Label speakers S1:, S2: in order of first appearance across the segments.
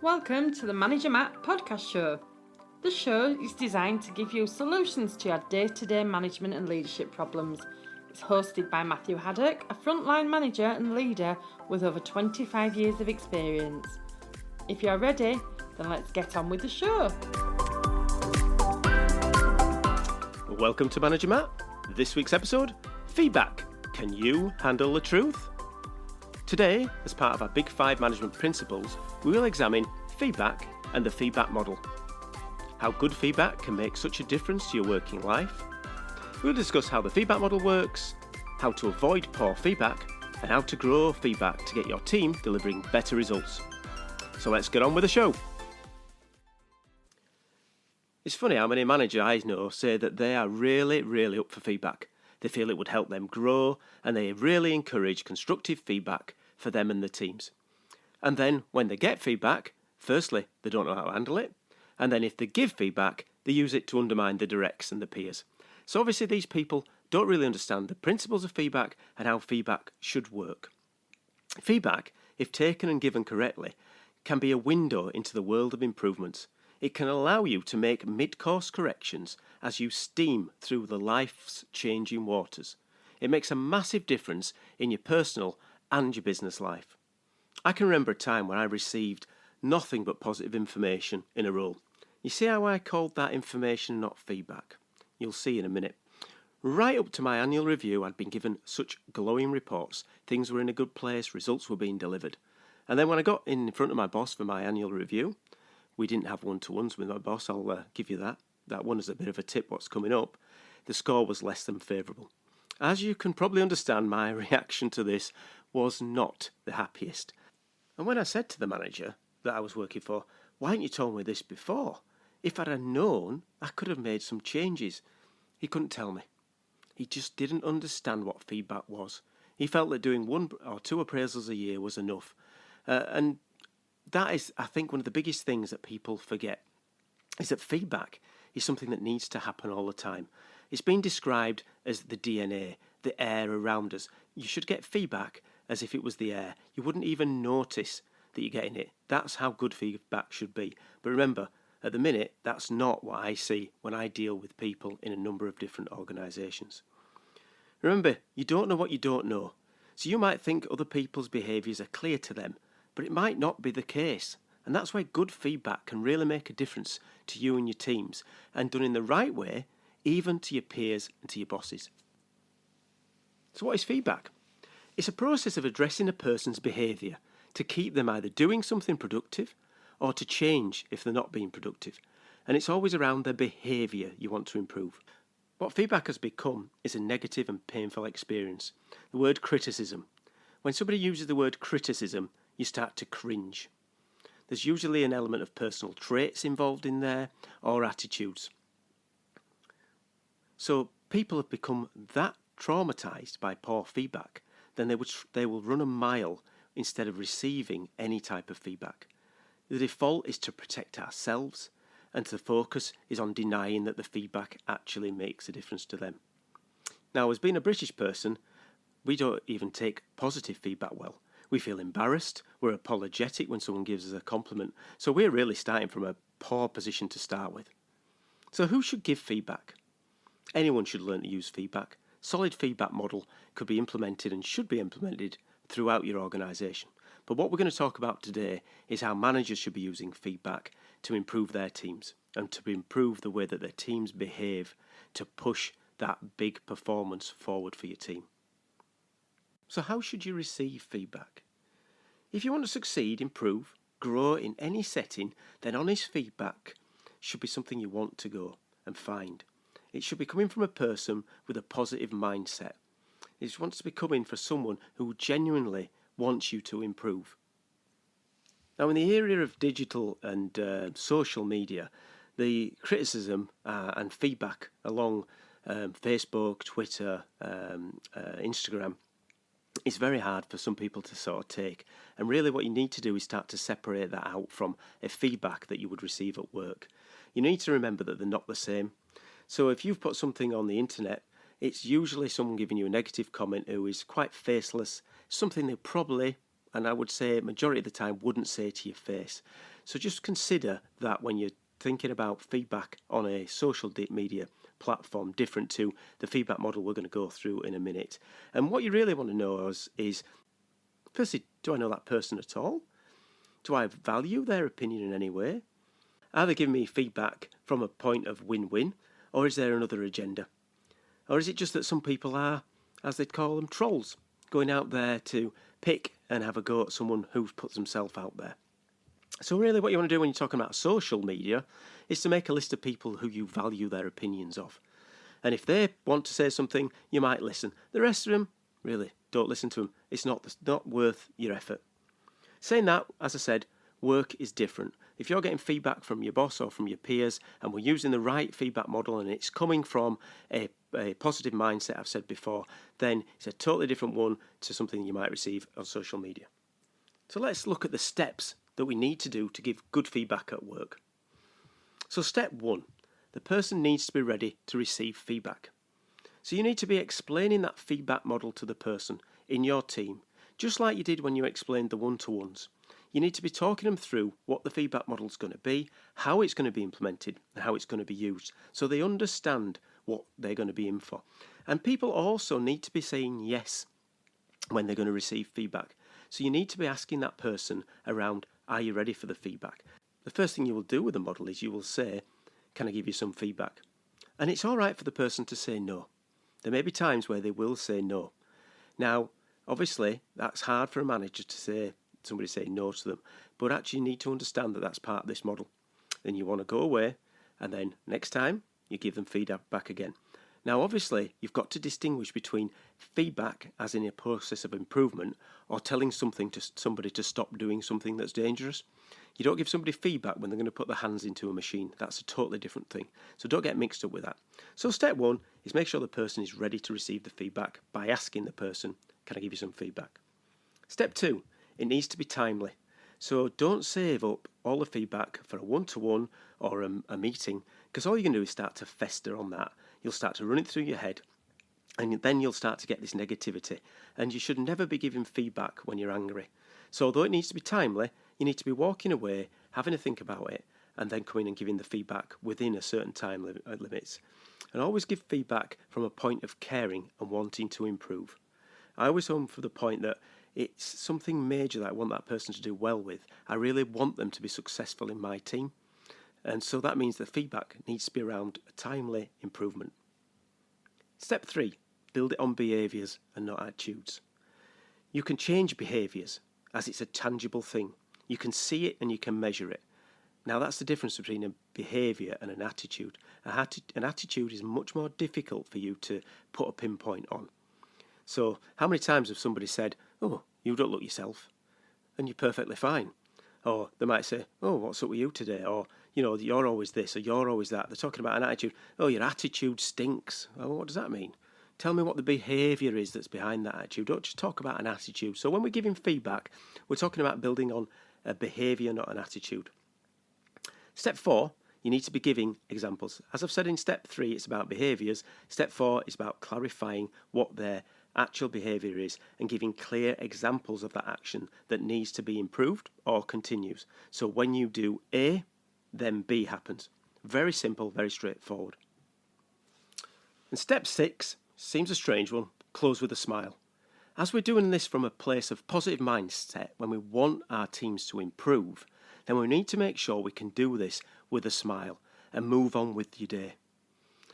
S1: Welcome to the Manager Matt podcast show. The show is designed to give you solutions to your day-to-day management and leadership problems. It's hosted by Matthew Haddock, a frontline manager and leader with over 25 years of experience. If you're ready, then let's get on with the show.
S2: Welcome to Manager Matt. This week's episode, feedback. Can you handle the truth? Today, as part of our Big 5 management principles, we will examine feedback and the feedback model. How good feedback can make such a difference to your working life. We'll discuss how the feedback model works, how to avoid poor feedback, and how to grow feedback to get your team delivering better results. So let's get on with the show. It's funny how many managers I know say that they are really up for feedback. They feel it would help them grow, and they really encourage constructive feedback for them and the teams. And then when they get feedback, firstly, they don't know how to handle it, and then if they give feedback, they use it to undermine the directs and the peers. So obviously these people don't really understand the principles of feedback and how feedback should work. Feedback, if taken and given correctly, can be a window into the world of improvements. It can allow you to make mid-course corrections as you steam through the life's changing waters. It makes a massive difference in your personal and your business life. I can remember a time when I received nothing but positive information in a row. You see how I called that information not feedback? You'll see in a minute. Right up to my annual review, I'd been given such glowing reports. Things were in a good place, results were being delivered. And then when I got in front of my boss for my annual review, we didn't have one-to-ones with my boss, I'll give you that. That one is a bit of a tip what's coming up. The score was less than favourable. As you can probably understand, my reaction to this was not the happiest. And when I said to the manager that I was working for, why hadn't you told me this before? If I'd have known, I could have made some changes. He couldn't tell me. He just didn't understand what feedback was. He felt that doing 1 or 2 appraisals a year was enough. And that is, I think, one of the biggest things that people forget, is that feedback is something that needs to happen all the time. It's been described as the DNA, the air around us. You should get feedback as if it was the air. You wouldn't even notice that you're getting it. That's how good feedback should be. But remember, at the minute, that's not what I see when I deal with people in a number of different organisations. Remember, you don't know what you don't know. So you might think other people's behaviours are clear to them, but it might not be the case. And that's why good feedback can really make a difference to you and your teams, and done in the right way, even to your peers and to your bosses. So what is feedback? It's a process of addressing a person's behaviour to keep them either doing something productive or to change if they're not being productive. And it's always around their behaviour you want to improve. What feedback has become is a negative and painful experience. The word criticism. When somebody uses the word criticism, you start to cringe. There's usually an element of personal traits involved in there or attitudes. So people have become that traumatised by poor feedback, then they will run a mile instead of receiving any type of feedback. The default is to protect ourselves, and the focus is on denying that the feedback actually makes a difference to them. Now, as being a British person, we don't even take positive feedback well. We feel embarrassed, we're apologetic when someone gives us a compliment, so we're really starting from a poor position to start with. So who should give feedback? Anyone should learn to use feedback. Solid feedback model could be implemented and should be implemented throughout your organisation. But what we're going to talk about today is how managers should be using feedback to improve their teams and to improve the way that their teams behave to push that big performance forward for your team. So how should you receive feedback? If you want to succeed, improve, grow in any setting, then honest feedback should be something you want to go and find. It should be coming from a person with a positive mindset. It wants to be coming from someone who genuinely wants you to improve. Now, in the area of digital and social media, the criticism and feedback along Facebook, Twitter, Instagram is very hard for some people to sort of take. And really what you need to do is start to separate that out from a feedback that you would receive at work. You need to remember that they're not the same. So if you've put something on the internet, it's usually someone giving you a negative comment who is quite faceless, something they probably, and I would say majority of the time, wouldn't say to your face. So just consider that when you're thinking about feedback on a social media platform, different to the feedback model we're going to go through in a minute. And what you really want to know is firstly, do I know that person at all? Do I value their opinion in any way? Are they giving me feedback from a point of win-win, or is there another agenda? Or is it just that some people are, as they'd call them, trolls, going out there to pick and have a go at someone who puts themselves out there? So really what you want to do when you're talking about social media is to make a list of people who you value their opinions of. And if they want to say something, you might listen. The rest of them, really, don't listen to them. It's not worth your effort. Saying that, as I said, work is different. If you're getting feedback from your boss or from your peers and we're using the right feedback model and it's coming from a positive mindset, I've said before, then it's a totally different one to something you might receive on social media. So let's look at the steps that we need to do to give good feedback at work. So step 1, the person needs to be ready to receive feedback. So you need to be explaining that feedback model to the person in your team, just like you did when you explained the one-to-ones. You need to be talking them through what the feedback model is going to be, how it's going to be implemented, and how it's going to be used, so they understand what they're going to be in for. And people also need to be saying yes when they're going to receive feedback. So you need to be asking that person around, are you ready for the feedback? The first thing you will do with the model is you will say, can I give you some feedback? And it's all right for the person to say no. There may be times where they will say no. Now, obviously, that's hard for a manager to say, somebody say no to them, but actually you need to understand that that's part of this model. Then you want to go away, and then next time you give them feedback back again. Now, obviously, you've got to distinguish between feedback as in a process of improvement or telling something to somebody to stop doing something that's dangerous. You don't give somebody feedback when they're going to put their hands into a machine. That's a totally different thing. So don't get mixed up with that. So step 1 is make sure the person is ready to receive the feedback by asking the person, can I give you some feedback? Step 2, it needs to be timely. So don't save up all the feedback for a one-to-one or a meeting, because all you can do is start to fester on that. You'll start to run it through your head, and then you'll start to get this negativity. And you should never be giving feedback when you're angry. So although it needs to be timely, you need to be walking away, having a think about it, and then coming and giving the feedback within a certain time limits. And always give feedback from a point of caring and wanting to improve. I always come from the point that it's something major that I want that person to do well with. I really want them to be successful in my team. And so that means the feedback needs to be around a timely improvement. Step 3, build it on behaviours and not attitudes. You can change behaviours as it's a tangible thing. You can see it and you can measure it. Now that's the difference between a behaviour and an attitude. An attitude is much more difficult for you to put a pinpoint on. So how many times have somebody said, oh, you don't look yourself, and you're perfectly fine? Or they might say, oh, what's up with you today? Or, you're always this or you're always that. They're talking about an attitude. Oh, your attitude stinks. Oh, what does that mean? Tell me what the behaviour is that's behind that attitude. Don't just talk about an attitude. So when we're giving feedback, we're talking about building on a behaviour, not an attitude. Step 4, you need to be giving examples. As I've said in step 3, it's about behaviours. Step 4 is about clarifying what their actual behaviour is and giving clear examples of that action that needs to be improved or continues. So when you do A, then B happens. Very simple, very straightforward. And step 6 seems a strange one, close with a smile. As we're doing this from a place of positive mindset, when we want our teams to improve, then we need to make sure we can do this with a smile and move on with your day.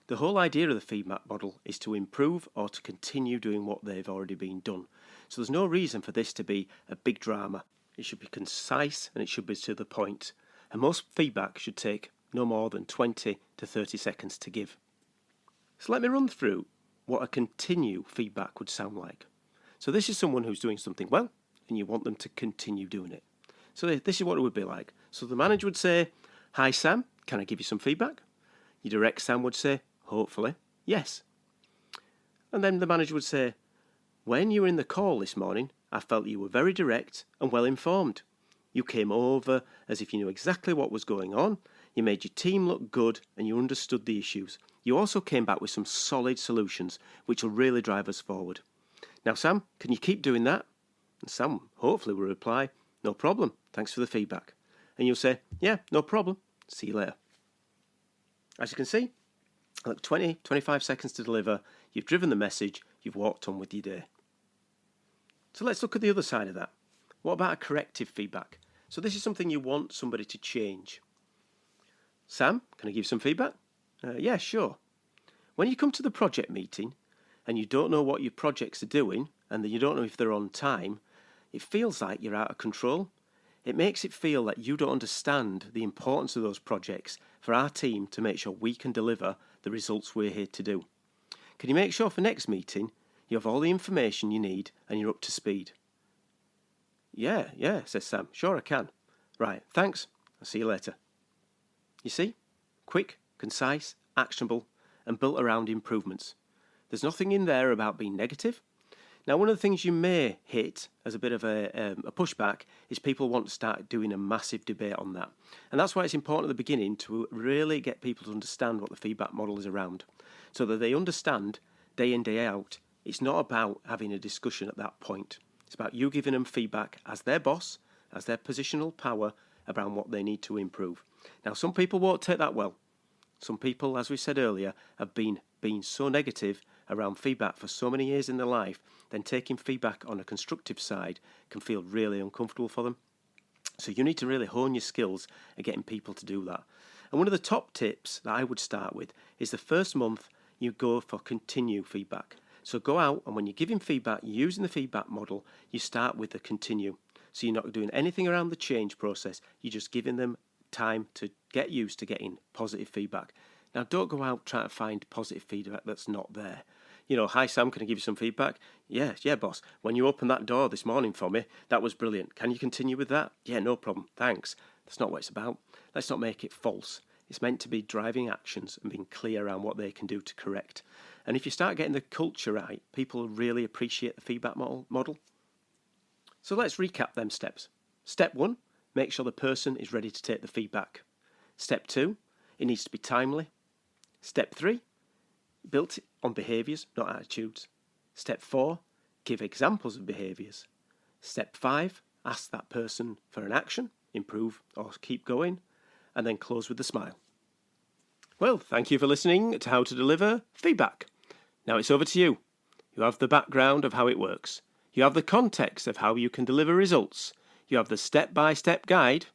S2: The whole idea of the feedback model is to improve or to continue doing what they've already been done. So there's no reason for this to be a big drama. It should be concise and it should be to the point. And most feedback should take no more than 20 to 30 seconds to give. So let me run through what a continue feedback would sound like. So this is someone who's doing something well and you want them to continue doing it. So this is what it would be like. So the manager would say, hi Sam, can I give you some feedback? Your direct Sam would say, hopefully, yes. And then the manager would say, when you were in the call this morning, I felt you were very direct and well informed. You came over as if you knew exactly what was going on. You made your team look good and you understood the issues. You also came back with some solid solutions, which will really drive us forward. Now, Sam, can you keep doing that? And Sam hopefully will reply, no problem, thanks for the feedback. And you'll say, yeah, no problem. See you later. As you can see, look, 25 seconds to deliver. You've driven the message. You've walked on with your day. So let's look at the other side of that. What about a corrective feedback? So this is something you want somebody to change. Sam, can I give some feedback? Yeah, sure. When you come to the project meeting and you don't know what your projects are doing and you don't know if they're on time, it feels like you're out of control. It makes it feel that you don't understand the importance of those projects for our team to make sure we can deliver the results we're here to do. Can you make sure for next meeting you have all the information you need and you're up to speed? Yeah, says Sam. Sure I can. Right, thanks. I'll see you later. You see? Quick, concise, actionable, and built around improvements. There's nothing in there about being negative. Now, one of the things you may hit as a bit of a pushback is people want to start doing a massive debate on that. And that's why it's important at the beginning to really get people to understand what the feedback model is around, so that they understand day in, day out, it's not about having a discussion at that point. It's about you giving them feedback as their boss, as their positional power around what they need to improve. Now, some people won't take that well. Some people, as we said earlier, have been so negative around feedback for so many years in their life, then taking feedback on a constructive side can feel really uncomfortable for them. So you need to really hone your skills at getting people to do that. And one of the top tips that I would start with is the first month you go for continue feedback. So go out and when you're giving feedback, using the feedback model, you start with the continue. So you're not doing anything around the change process. You're just giving them time to get used to getting positive feedback. Now, don't go out trying to find positive feedback that's not there. You know, hi Sam, can I give you some feedback? Yeah, boss. When you opened that door this morning for me, that was brilliant. Can you continue with that? Yeah, no problem. Thanks. That's not what it's about. Let's not make it false. It's meant to be driving actions and being clear around what they can do to correct. And if you start getting the culture right, people really appreciate the feedback model. So let's recap them steps. Step 1, make sure the person is ready to take the feedback. Step 2, it needs to be timely. Step 3, built on behaviours, not attitudes. Step 4, give examples of behaviours. Step 5, ask that person for an action, improve or keep going, and then close with a smile. Well, thank you for listening to How to Deliver Feedback. Now it's over to you. You have the background of how it works. You have the context of how you can deliver results. You have the step-by-step guide.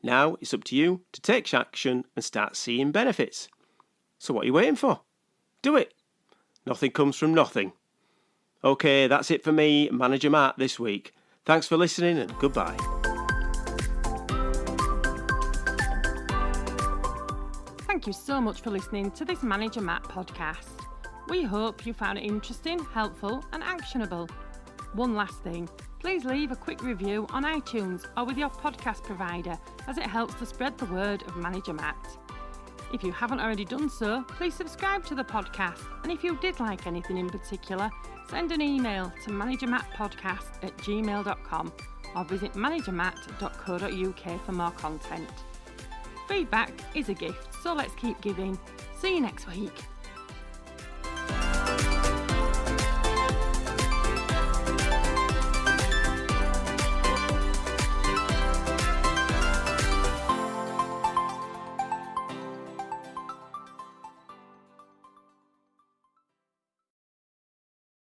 S2: Now it's up to you to take action and start seeing benefits. So what are you waiting for? Do it. Nothing comes from nothing. Okay, that's it for me, Manager Matt, this week. Thanks for listening and goodbye.
S1: Thank you so much for listening to this Manager Matt podcast. We hope you found it interesting, helpful and actionable. One last thing, please leave a quick review on iTunes or with your podcast provider, as it helps to spread the word of Manager Matt. If you haven't already done so, please subscribe to the podcast, and if you did like anything in particular, send an email to managermattpodcast@gmail.com or visit managermatt.co.uk for more content. Feedback is a gift, so let's keep giving. See you next week.